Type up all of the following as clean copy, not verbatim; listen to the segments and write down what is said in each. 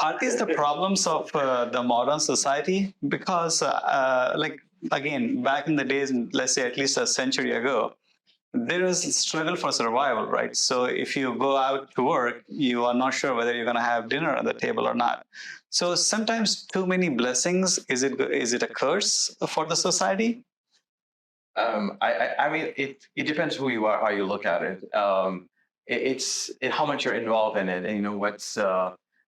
Are these the problems of the modern society? Because, like, again, back in the days, let's say at least a century ago, there is a struggle for survival, right? So if you go out to work, you are not sure whether you're going to have dinner on the table or not. So sometimes too many blessings, is it a curse for the society? I mean, it depends who you are, how you look at it. How much you're involved in it, and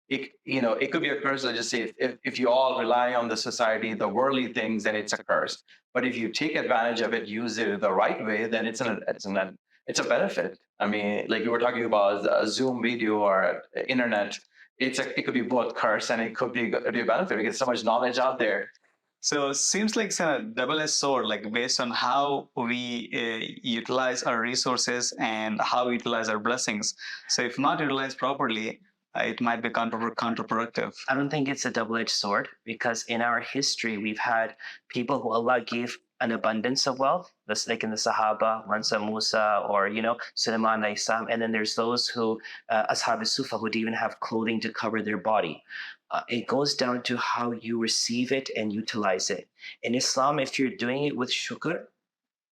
it could be a curse. Let's just say if you all rely on the society, the worldly things, then it's a curse. But if you take advantage of it, use it the right way, then it's a benefit. I mean, like you were talking about a Zoom video or internet, it could be both curse and it could be a benefit because so much knowledge out there. So it seems like it's a double-edged sword, like based on how we utilize our resources and how we utilize our blessings. So if not utilized properly, it might be counterproductive. I don't think it's a double-edged sword because in our history, we've had people who Allah gave an abundance of wealth, just like in the Sahaba, Mansa Musa, or, Sulaiman alayhi salam. And then there's those who, Ashab Sufa, who didn't even have clothing to cover their body. It goes down to how you receive it and utilize it. In Islam, if you're doing it with shukr,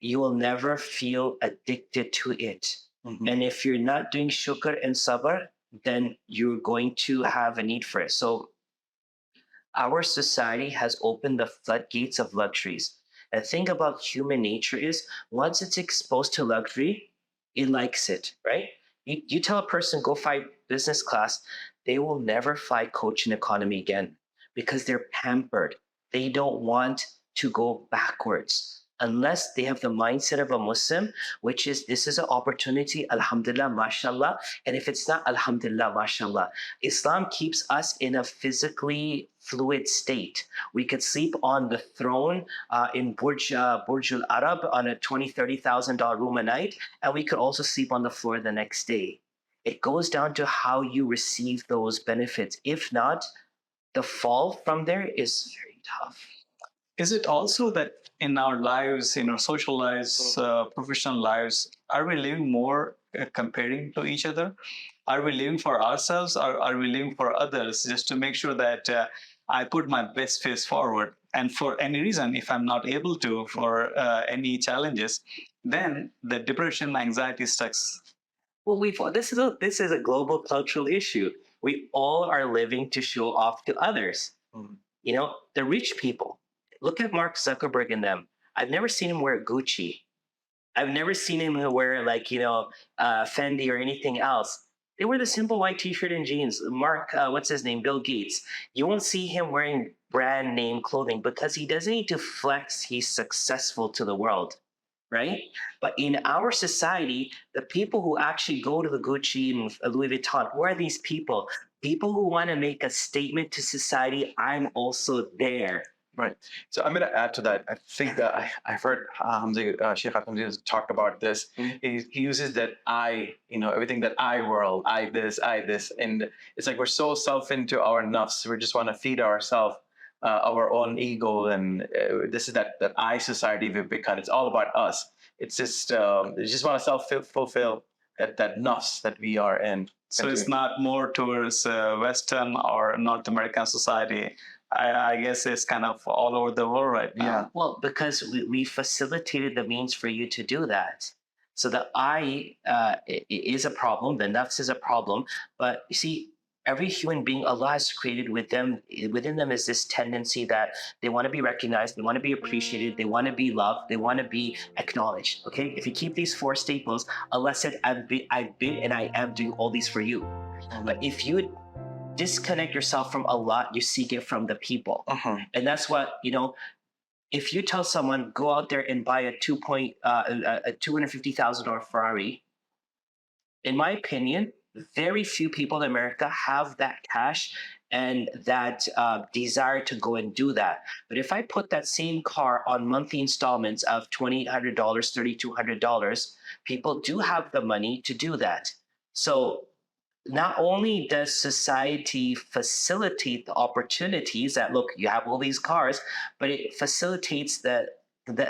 you will never feel addicted to it. Mm-hmm. And if you're not doing shukr and sabr, then you're going to have a need for it. So our society has opened the floodgates of luxuries. And the thing about human nature is once it's exposed to luxury, it likes it, right? You tell a person, go fly business class, they will never fly coach and economy again because they're pampered. They don't want to go backwards unless they have the mindset of a Muslim, which is this is an opportunity, alhamdulillah, mashallah. And if it's not, alhamdulillah, mashallah. Islam keeps us in a physically fluid state. We could sleep on the throne in Burj Al Arab on a $20,000, $30,000 room a night, and we could also sleep on the floor the next day. It goes down to how you receive those benefits. If not, the fall from there is very tough. Is it also that in our lives, in our social lives, professional lives, are we living more comparing to each other? Are we living for ourselves or are we living for others just to make sure that I put my best face forward? And for any reason, if I'm not able to, for any challenges, then the depression, anxiety starts. Well, this is a global cultural issue. We all are living to show off to others. Mm. The rich people. Look at Mark Zuckerberg and them. I've never seen him wear Gucci. I've never seen him wear Fendi or anything else. They wear the simple white t-shirt and jeans. Mark, what's his name? Bill Gates. You won't see him wearing brand name clothing because he doesn't need to flex he's successful to the world, right? But in our society, the people who actually go to the Gucci and Louis Vuitton, who are these people? People who want to make a statement to society, I'm also there. Right. So I'm going to add to that. I think that I've heard Sheikh Hamza talk about this. Mm-hmm. He uses that everything that I world, I this. And it's like we're so self into our nafs. We just want to feed ourselves our own ego. And this is that I society we've become. It's all about us. It's just, you just want to self-fulfill that nafs that we are in. So it's not more towards Western or North American society. I guess it's kind of all over the world right now. Yeah. Well, because we facilitated the means for you to do that. So the I is a problem, the nafs is a problem. But you see, every human being Allah has created within them is this tendency that they want to be recognized, they want to be appreciated, they want to be loved, they want to be acknowledged. Okay? If you keep these four staples, Allah said, I've been and I am doing all these for you. But if you disconnect yourself from Allah, you seek it from the people. Uh-huh. And that's what, if you tell someone, go out there and buy a $250,000 Ferrari, in my opinion, very few people in America have that cash and that desire to go and do that. But if I put that same car on monthly installments of $2,800, $3,200, people do have the money to do that. So not only does society facilitate the opportunities that, look, you have all these cars, but it facilitates the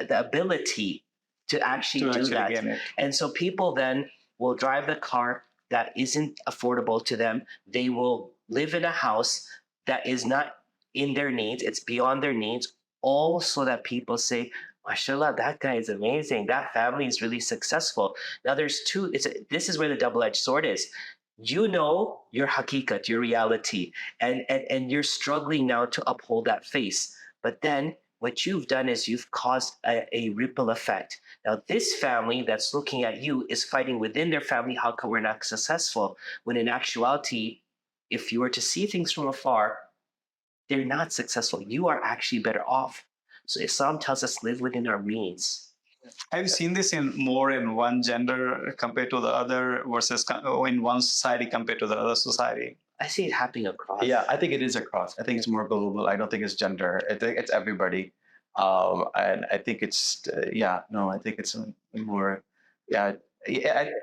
ability to actually do that. And so people then will drive the car that isn't affordable to them. They will live in a house that is not in their needs, it's beyond their needs, all so that people say, mashallah, that guy is amazing. That family is really successful. Now there's two, this is where the double-edged sword is. You know your hakikat, your reality, and you're struggling now to uphold that face. But then what you've done is you've caused a ripple effect. Now, this family that's looking at you is fighting within their family, how come we're not successful? When in actuality, if you were to see things from afar, they're not successful. You are actually better off. So Islam tells us live within our means. Have you seen this in one gender compared to the other versus in one society compared to the other society? I see it happening across. Yeah, I think it is across. I think it's more global. I don't think it's gender. I think it's everybody. And I think it's, I think it's more, I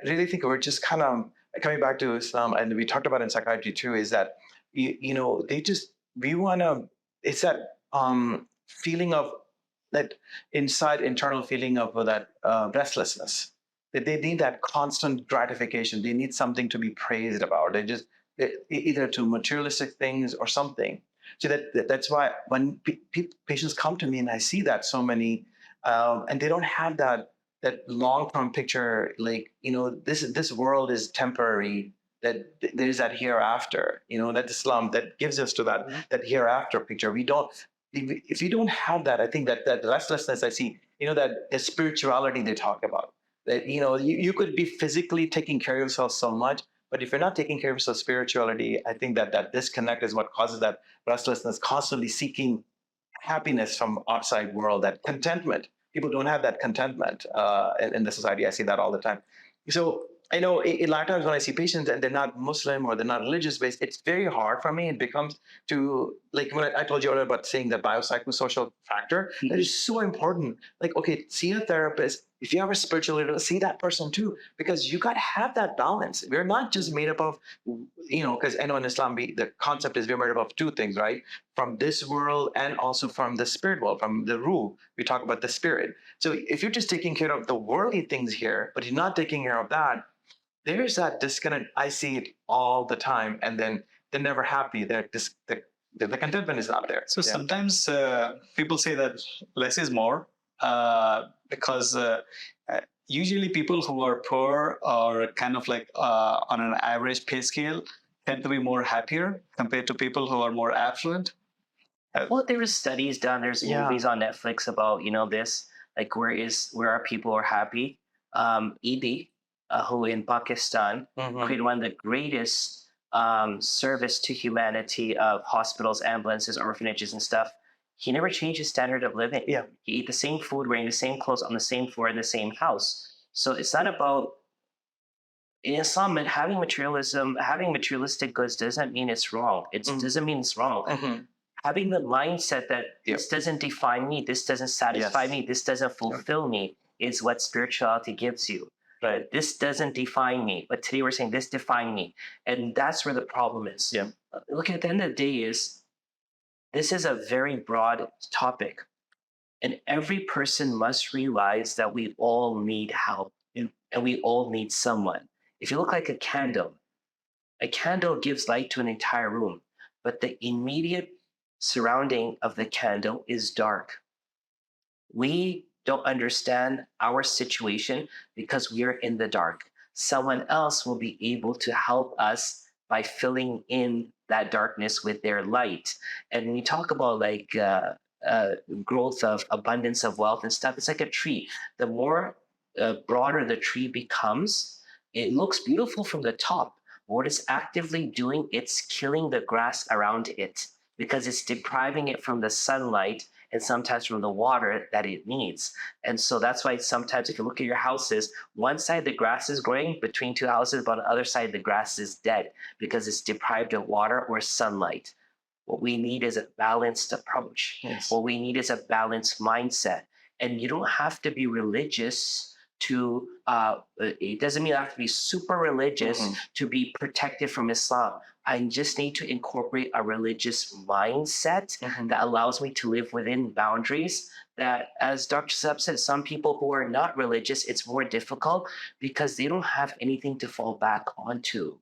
really think we're just kind of coming back to Islam, and we talked about in psychiatry too, is that, we want to, it's that feeling of that internal feeling of that restlessness, that they need that constant gratification. They need something to be praised about. Either to materialistic things or something. So that's why when patients come to me and I see that so many, and they don't have that long-term picture, like, this world is temporary, that there's that hereafter, that Islam that gives us to that hereafter picture. If you don't have that, I think that restlessness I see, that the spirituality they talk about, that, you could be physically taking care of yourself so much, but if you're not taking care of yourself spirituality, I think that disconnect is what causes that restlessness, constantly seeking happiness from outside world, that contentment. People don't have that contentment in the society. I see that all the time. So I know a lot of times when I see patients and they're not Muslim or they're not religious based, it's very hard for me. It becomes to, like, when I told you earlier about saying the biopsychosocial factor, that is so important. Like, okay, see a therapist. If you have a spiritual leader, see that person too, because you got to have that balance. We're not just made up of, because I know in Islam, the concept is we're made up of two things, right? From this world and also from the spirit world, from the ruh. We talk about the spirit. So if you're just taking care of the worldly things here, but you're not taking care of that, there's that disconnect. I see it all the time, and then they're never happy. The contentment is not there. So sometimes people say that less is more, because usually people who are poor or kind of like on an average pay scale tend to be more happier compared to people who are more affluent. Well, there was studies done. There's movies on Netflix about this, like where are people who are happy. ED, who in Pakistan created one of the greatest service to humanity of hospitals, ambulances, orphanages, and stuff. He never changed his standard of living. Yeah. He ate the same food, wearing the same clothes, on the same floor in the same house. So it's not about, in Islam, having materialistic goods doesn't mean it's wrong. It doesn't mean it's wrong. Having the mindset that this doesn't define me, this doesn't satisfy me, this doesn't fulfill me, is what spirituality gives you. Right. This doesn't define me. But today we're saying this define me. And that's where the problem is. Yeah. Look, at the end of the day, this is a very broad topic. And every person must realize that we all need help, and we all need someone. If you look like a candle gives light to an entire room, but the immediate surrounding of the candle is dark. We don't understand our situation because we are in the dark. Someone else will be able to help us by filling in that darkness with their light. And when you talk about growth of abundance of wealth and stuff, it's like a tree. The more broader the tree becomes, it looks beautiful from the top. What it's actively doing, it's killing the grass around it because it's depriving it from the sunlight and sometimes from the water that it needs. And so that's why sometimes if you look at your houses, one side the grass is growing between two houses, but on the other side the grass is dead because it's deprived of water or sunlight. What we need is a balanced approach. Yes. What we need is a balanced mindset. And you don't have to be religious to, it doesn't mean I have to be super religious to be protected from Islam. I just need to incorporate a religious mindset that allows me to live within boundaries that, as Dr. Saab said, some people who are not religious, it's more difficult because they don't have anything to fall back onto.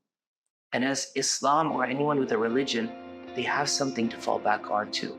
And as Islam or anyone with a religion, they have something to fall back onto.